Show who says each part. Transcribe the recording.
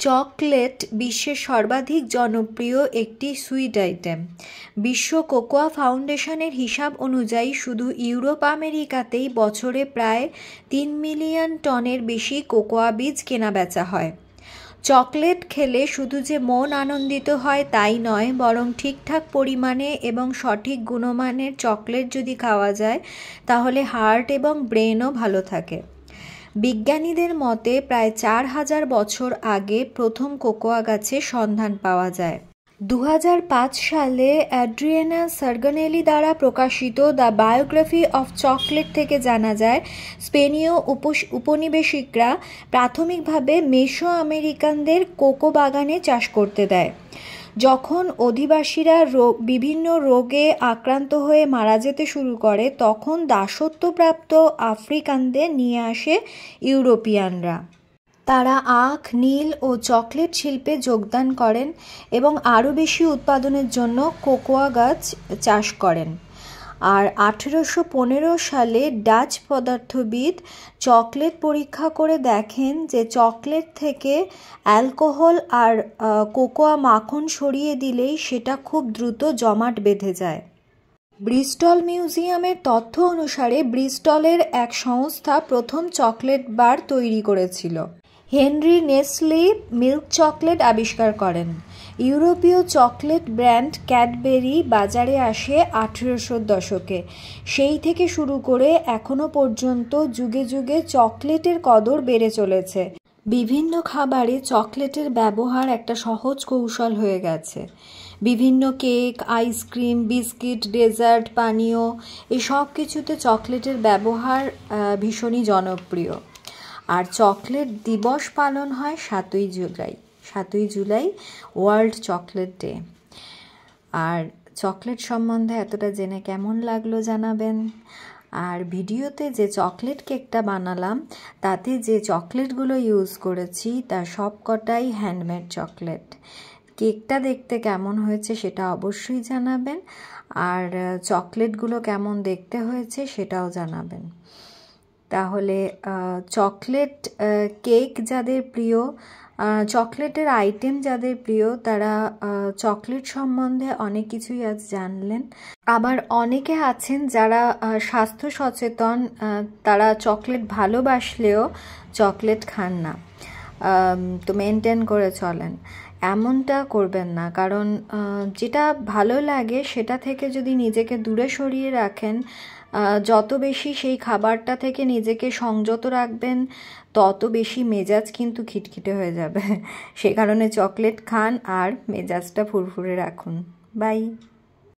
Speaker 1: Chocolate বিশ্বের সর্বাধিক জনপ্রিয় একটি সুইট আইটেম। বিশ্ব কোকোয়া ফাউন্ডেশনের হিসাব অনুযায়ী শুধু ইউরোপ আমেরিকাতেই বছরে প্রায় 3 মিলিয়ন টনের বেশি কোকোয়া বীজ কেনাবেচা হয়। চকলেট খেলে শুধু যে মন আনন্দিত হয় তাই নয়, বরং ঠিকঠাক পরিমাণে এবং সঠিক গুণমানের চকলেট যদি খাওয়া যায় তাহলে হার্ট এবং ব্রেনও ভালো থাকে। বিজ্ঞানীদের মতে প্রায় 4000 বছর আগে প্রথম কোকোয়া গাছের সন্ধান পাওয়া যায়। 2005 সালে অ্যাড্রিয়ানা সার্গানেলি দ্বারা প্রকাশিত দ্য বায়োগ্রাফি অফ চকলেট থেকে জানা যায়, স্পেনীয় উপনিবেশিকরা প্রাথমিকভাবে মেসো আমেরিকানদের কোকো বাগানে চাষ করতে দেয়। যখন অধিবাসীরা বিভিন্ন রোগে আক্রান্ত হয়ে মারা যেতে শুরু করে, তখন দাসত্বপ্রাপ্ত আফ্রিকানদের নিয়ে আসে ইউরোপিয়ানরা। তারা আখ, নীল ও চকলেট শিল্পে যোগদান করেন এবং আরও বেশি উৎপাদনের জন্য কোকোয়া গাছ চাষ করেন। আর 1815 সালে ডাচ পদার্থবিদ চকলেট পরীক্ষা করে দেখেন যে চকলেট থেকে অ্যালকোহল আর কোকোয়া মাখন সরিয়ে দিলেই সেটা খুব দ্রুত জমাট বেঁধে যায়। ব্রিস্টল মিউজিয়ামের তথ্য অনুসারে ব্রিস্টলের এক সংস্থা প্রথম চকলেট বার তৈরি করেছিল। হেনরি নেসলে মিল্ক চকলেট আবিষ্কার করেন। ইউরোপীয় চকলেট ব্র্যান্ড ক্যাডবেরি বাজারে আসে 1800 দশকে। সেই থেকে শুরু করে এখনো পর্যন্ত যুগে যুগে চকলেটের কদর বেড়ে চলেছে। বিভিন্ন খাবারে চকলেটের ব্যবহার একটা সহজ কৌশল হয়ে গেছে। বিভিন্ন কেক, আইসক্রিম, বিস্কিট, ডেজার্ট, পানীয় এই সব কিছুতে চকলেটের ব্যবহার ভীষণই জনপ্রিয়। আর চকলেট দিবস পালন হয় 7ই জুলাই। 7ই জুলাই ওয়ার্ল্ড চকলেট ডে। আর চকলেট সম্বন্ধে এতটা জেনে কেমন লাগলো জানাবেন। আর ভিডিওতে যে চকলেট কেকটা বানালাম তাতে যে চকলেটগুলো ইউজ করেছি তা সব কটাই হ্যান্ডমেড চকলেট। কেকটা দেখতে কেমন হয়েছে সেটা অবশ্যই জানাবেন, আর চকলেটগুলো কেমন দেখতে হয়েছে সেটাও জানাবেন। তাহলে চকলেট কেক যাদের প্রিয়, চকলেটের আইটেম যাদের প্রিয়, তারা চকলেট সম্বন্ধে অনেক কিছুই আজ জানলেন। আবার অনেকে আছেন যারা স্বাস্থ্য সচেতন, তারা চকলেট ভালোবাসলেও চকলেট খান না, তো মেনটেন করে চলেন। এমনটা করবেন না, কারণ যেটা ভালো লাগে সেটা থেকে যদি নিজেকে দূরে সরিয়ে রাখেন, যত বেশি সেই খাবারটা থেকে নিজেকে সংযত রাখবেন তত বেশি মেজাজ কিন্তু খিটখিটে হয়ে যাবে। সে কারণে চকলেট খান আর মেজাজটা ফুরফুরে রাখুন। বাই।